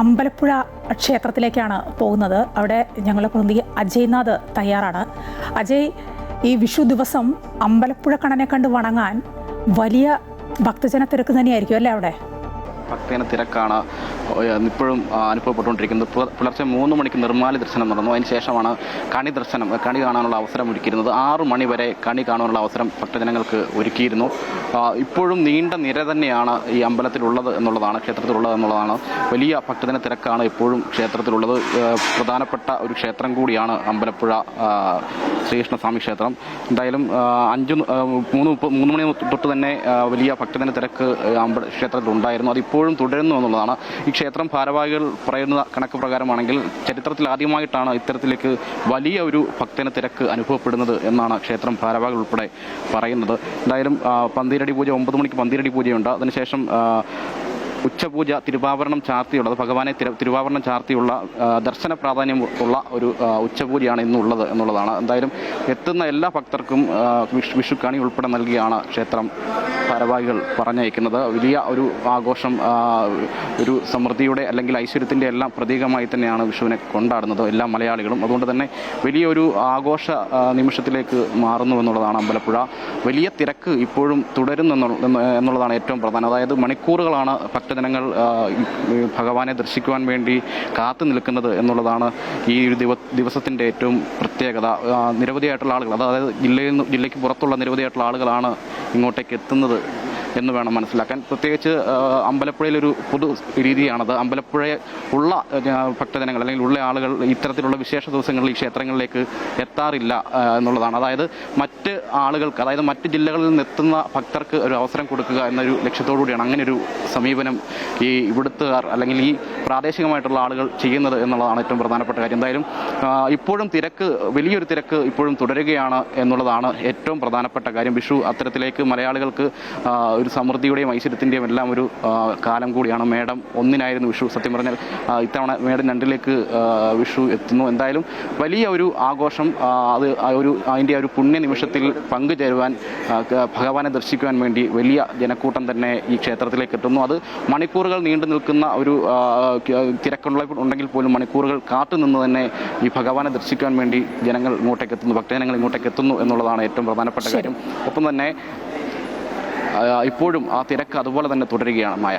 അമ്പലപ്പുഴ ക്ഷേത്രത്തിലേക്കാണ് പോകുന്നത്. അവിടെ ഞങ്ങളുടെ പ്രതിനിധി അജയ്നാഥ് തയ്യാറാണ്. അജയ്, ഈ വിഷു ദിവസം അമ്പലപ്പുഴ കണ്ണനെ കണ്ട് വണങ്ങാൻ വലിയ ഭക്തജന തിരക്ക് തന്നെയായിരിക്കും അല്ലേ അവിടെ? ഭക്തജന തിരക്കാണ് ഇപ്പോഴും അനുഭവപ്പെട്ടുകൊണ്ടിരിക്കുന്നത്. പുലർച്ചെ 3 മണിക്ക് നിർമ്മാല്യ ദർശനം നടന്നു. അതിനുശേഷമാണ് കണി കാണാനുള്ള അവസരം ഒരുക്കിയിരുന്നത്. 6 മണി വരെ കണി കാണാനുള്ള അവസരം ഭക്തജനങ്ങൾക്ക് ഒരുക്കിയിരുന്നു. ഇപ്പോഴും നീണ്ട നിര തന്നെയാണ് ഈ അമ്പലത്തിലുള്ളത് എന്നുള്ളതാണ്, ക്ഷേത്രത്തിലുള്ളത് എന്നുള്ളതാണ്. വലിയ ഭക്തജന തിരക്കാണ് ഇപ്പോഴും ക്ഷേത്രത്തിലുള്ളത്. പ്രധാനപ്പെട്ട ഒരു ക്ഷേത്രം കൂടിയാണ് അമ്പലപ്പുഴ ശ്രീകൃഷ്ണസ്വാമി ക്ഷേത്രം. എന്തായാലും 3 മണി തൊട്ട് തന്നെ വലിയ ഭക്തജന തിരക്ക് ക്ഷേത്രത്തിൽ ഉണ്ടായിരുന്നു. അതിപ്പോഴും തുടരുന്നു എന്നുള്ളതാണ്. ഈ ക്ഷേത്രം ഭാരവാഹികൾ പറയുന്ന കണക്ക് പ്രകാരമാണെങ്കിൽ ചരിത്രത്തിൽ ആദ്യമായിട്ടാണ് ഇത്തരത്തിലേക്ക് വലിയ ഒരു ഭക്തജന തിരക്ക് അനുഭവപ്പെടുന്നത് എന്നാണ് ക്ഷേത്രം ഭാരവാഹികൾ ഉൾപ്പെടെ പറയുന്നത്. എന്തായാലും പന്തീരടി പൂജ 9 മണിക്ക് പന്തീരടി പൂജയുണ്ട്. അതിനുശേഷം ഉച്ചപൂജ തിരുവാഭരണം ചാർത്തിയുള്ളത്, ഭഗവാനെ തിരുവാഭരണം ചാർത്തിയുള്ള ദർശന പ്രാധാന്യം ഉള്ള ഒരു ഉച്ചപൂജയാണ് ഇന്നുള്ളത് എന്നുള്ളതാണ്. എന്തായാലും എത്തുന്ന എല്ലാ ഭക്തർക്കും വിഷു കണി ഉൾപ്പെടെ നൽകിയാണ് ക്ഷേത്രം ഭാരവാഹികൾ പറഞ്ഞയക്കുന്നത്. വലിയ ഒരു ആഘോഷം, ഒരു സമൃദ്ധിയുടെ അല്ലെങ്കിൽ ഐശ്വര്യത്തിൻ്റെ എല്ലാം പ്രതീകമായി തന്നെയാണ് വിഷുവിനെ കൊണ്ടാടുന്നത് എല്ലാ മലയാളികളും. അതുകൊണ്ട് തന്നെ വലിയൊരു ആഘോഷ നിമിഷത്തിലേക്ക് മാറുന്നു എന്നുള്ളതാണ് അമ്പലപ്പുഴ. വലിയ തിരക്ക് ഇപ്പോഴും തുടരുന്നു എന്നുള്ളതാണ് ഏറ്റവും പ്രധാനം. അതായത് മണിക്കൂറുകളാണ് ഭക്തജനങ്ങൾ ഭഗവാനെ ദർശിക്കുവാൻ വേണ്ടി കാത്തു നിൽക്കുന്നത് എന്നുള്ളതാണ് ഈ ഒരു ദിവസത്തിൻ്റെ ഏറ്റവും പ്രത്യേകത. നിരവധിയായിട്ടുള്ള ആളുകൾ, അതായത് ജില്ലയ്ക്ക് പുറത്തുള്ള നിരവധിയായിട്ടുള്ള ആളുകളാണ് ഇങ്ങോട്ടേക്ക് എത്തുന്നത് എന്ന് വേണം മനസ്സിലാക്കാൻ. പ്രത്യേകിച്ച് അമ്പലപ്പുഴയിലൊരു പൊതു രീതിയാണത്. അമ്പലപ്പുഴ ഉള്ള ഭക്തജനങ്ങൾ അല്ലെങ്കിൽ ഉള്ള ആളുകൾ ഇത്തരത്തിലുള്ള വിശേഷ ദിവസങ്ങളിൽ ഈ ക്ഷേത്രങ്ങളിലേക്ക് എത്താറില്ല എന്നുള്ളതാണ്. അതായത് മറ്റ് ആളുകൾക്ക്, അതായത് മറ്റ് ജില്ലകളിൽ നിന്ന് എത്തുന്ന ഭക്തർക്ക് ഒരു അവസരം കൊടുക്കുക എന്നൊരു ലക്ഷ്യത്തോടു കൂടിയാണ് അങ്ങനെ ഒരു സമീപനം ഈ ഇവിടുത്തുകാർ അല്ലെങ്കിൽ ഈ പ്രാദേശികമായിട്ടുള്ള ആളുകൾ ചെയ്യുന്നത് എന്നുള്ളതാണ് ഏറ്റവും പ്രധാനപ്പെട്ട കാര്യം. എന്തായാലും ഇപ്പോഴും വലിയൊരു തിരക്ക് ഇപ്പോഴും തുടരുകയാണ് എന്നുള്ളതാണ് ഏറ്റവും പ്രധാനപ്പെട്ട കാര്യം. വിഷു അത്തരത്തിലേക്ക് മലയാളികൾക്ക് ഒരു സമൃദ്ധിയുടെയും ഐശ്വര്യത്തിൻ്റെയും എല്ലാം ഒരു കാലം കൂടിയാണ്. മേടം 1-നായിരുന്നു വിഷു. സത്യം പറഞ്ഞാൽ ഇത്തവണ മേടം 2-ലേക്ക് വിഷു എത്തുന്നു. എന്തായാലും വലിയ ഒരു ആഘോഷം, അതിൻ്റെ ഒരു പുണ്യ നിമിഷത്തിൽ പങ്കുചേരുവാൻ, ഭഗവാനെ ദർശിക്കുവാൻ വേണ്ടി വലിയ ജനക്കൂട്ടം തന്നെ ഈ ക്ഷേത്രത്തിലേക്ക് എത്തുന്നു. അത് മണിക്കൂറുകൾ നീണ്ടു നിൽക്കുന്ന ഒരു തിരക്കുണ്ടെങ്കിൽ പോലും മണിക്കൂറുകൾ കാത്തുനിന്ന് തന്നെ ഈ ഭഗവാനെ ദർശിക്കാൻ വേണ്ടി ജനങ്ങൾ ഇങ്ങോട്ടേക്ക് എത്തുന്നു, ഭക്തജനങ്ങൾ ഇങ്ങോട്ടേക്ക് എത്തുന്നു എന്നുള്ളതാണ് ഏറ്റവും പ്രധാനപ്പെട്ട കാര്യം. ഒപ്പം തന്നെ ഇപ്പോഴും ആ തിരക്ക് അതുപോലെ തന്നെ തുടരുകയാണ് മായ.